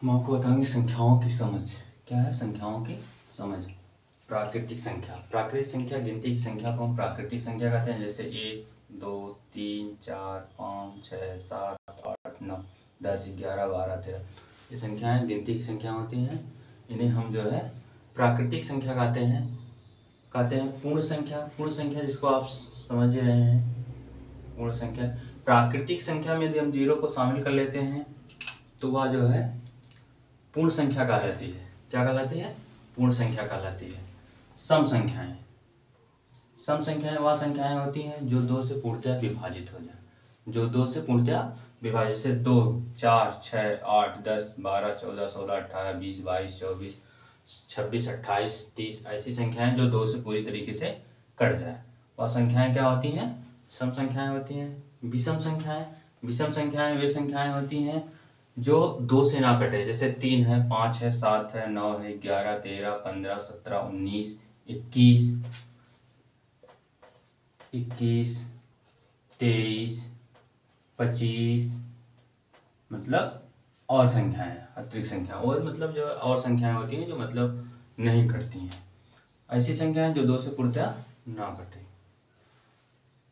हम आपको बताएंगे संख्याओं की समझ। क्या है संख्याओं की समझ? प्राकृतिक संख्या। प्राकृतिक संख्या गिनती की संख्या को हम प्राकृतिक संख्या कहते हैं, जैसे 1 2 3 4 5 6 7 8 9 10 11 12 13। ये संख्याएं गिनती की संख्या होती हैं। इन्हें हम जो है प्राकृतिक संख्या कहते हैं पूर्ण संख्या। पूर्ण संख्या जिसको आप समझ ही रहे हैं, पूर्ण संख्या। प्राकृतिक संख्या में यदि हम जीरो को शामिल कर लेते हैं तो वह जो है पूर्ण संख्या कहलाती है। क्या कहलाती है? पूर्ण संख्या कहलाती है। सम संख्याएं। सम संख्याएं वह संख्याएं होती हैं जो दो से पूर्णतः विभाजित हो जाए। जो दो से पूर्णतः विभाजित, जैसे 2 4 6 8 10 12 14 16 18 20 22 24 26 28 30 ऐसी संख्याएं जो दो से पूरी तरीके से कट जाए, वह संख्याएं क्या होती हैं? सम संख्याएं होती हैं। विषम संख्याएं। विषम संख्याएं वे संख्याएं होती हैं जो दो से ना कटे, जैसे 3 है 5 है 7 है 9 है 11 13 15 17 19 21 23 25, मतलब और संख्याएं, अतिरिक्त संख्या, और मतलब जो और संख्याएं होती हैं जो मतलब नहीं कटती हैं। ऐसी संख्याएं जो दो से पूर्णतः ना कटे।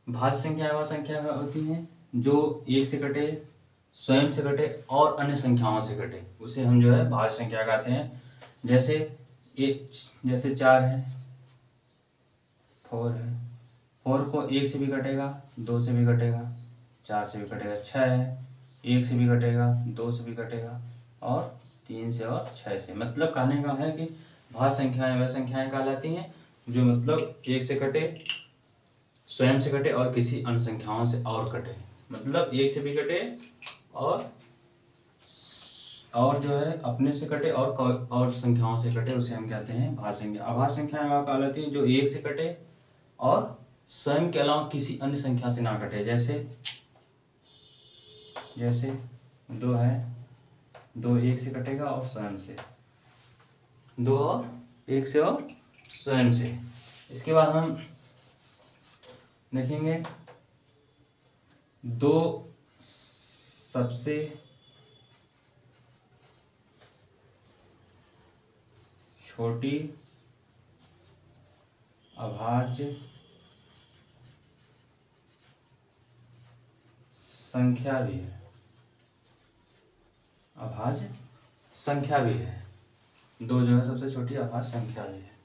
भाज्य संख्या वह संख्या होती हैं जो एक से कटे, स्वयं से कटे और अन्य संख्याओं से कटे, उसे हम जो है भाज्य संख्या कहते हैं। जैसे 4 है, 4 है, 4 को 1 से भी कटेगा, 2 से भी कटेगा, 4 से भी कटेगा। 6 है, 1 से भी कटेगा, 2 से भी कटेगा और 3 से और 6 से। मतलब कहने का है कि भाज्य संख्याएं वह संख्याएं कहलाती हैं जो मतलब 1 से कटे, स्वयं से कटे और किसी अन्य संख्याओं से और कटे। मतलब 1 से भी कटे और जो है अपने से कटे और संख्याओं से कटे, उसे हम कहते हैं भाज्य संख्या। अभाज्य संख्याएं वह कहलाती हैं जो 1 से कटे और स्वयं के अलावा किसी अन्य संख्या से ना कटे। जैसे 2 है, 2 1 से कटेगा और स्वयं से, 2 और 1 से और स्वयं से। इसके बाद हम देखेंगे दो सबसे छोटी अभाज्य संख्या भी है। अभाज्य संख्या भी है, दो जो है सबसे छोटी अभाज्य संख्या भी है।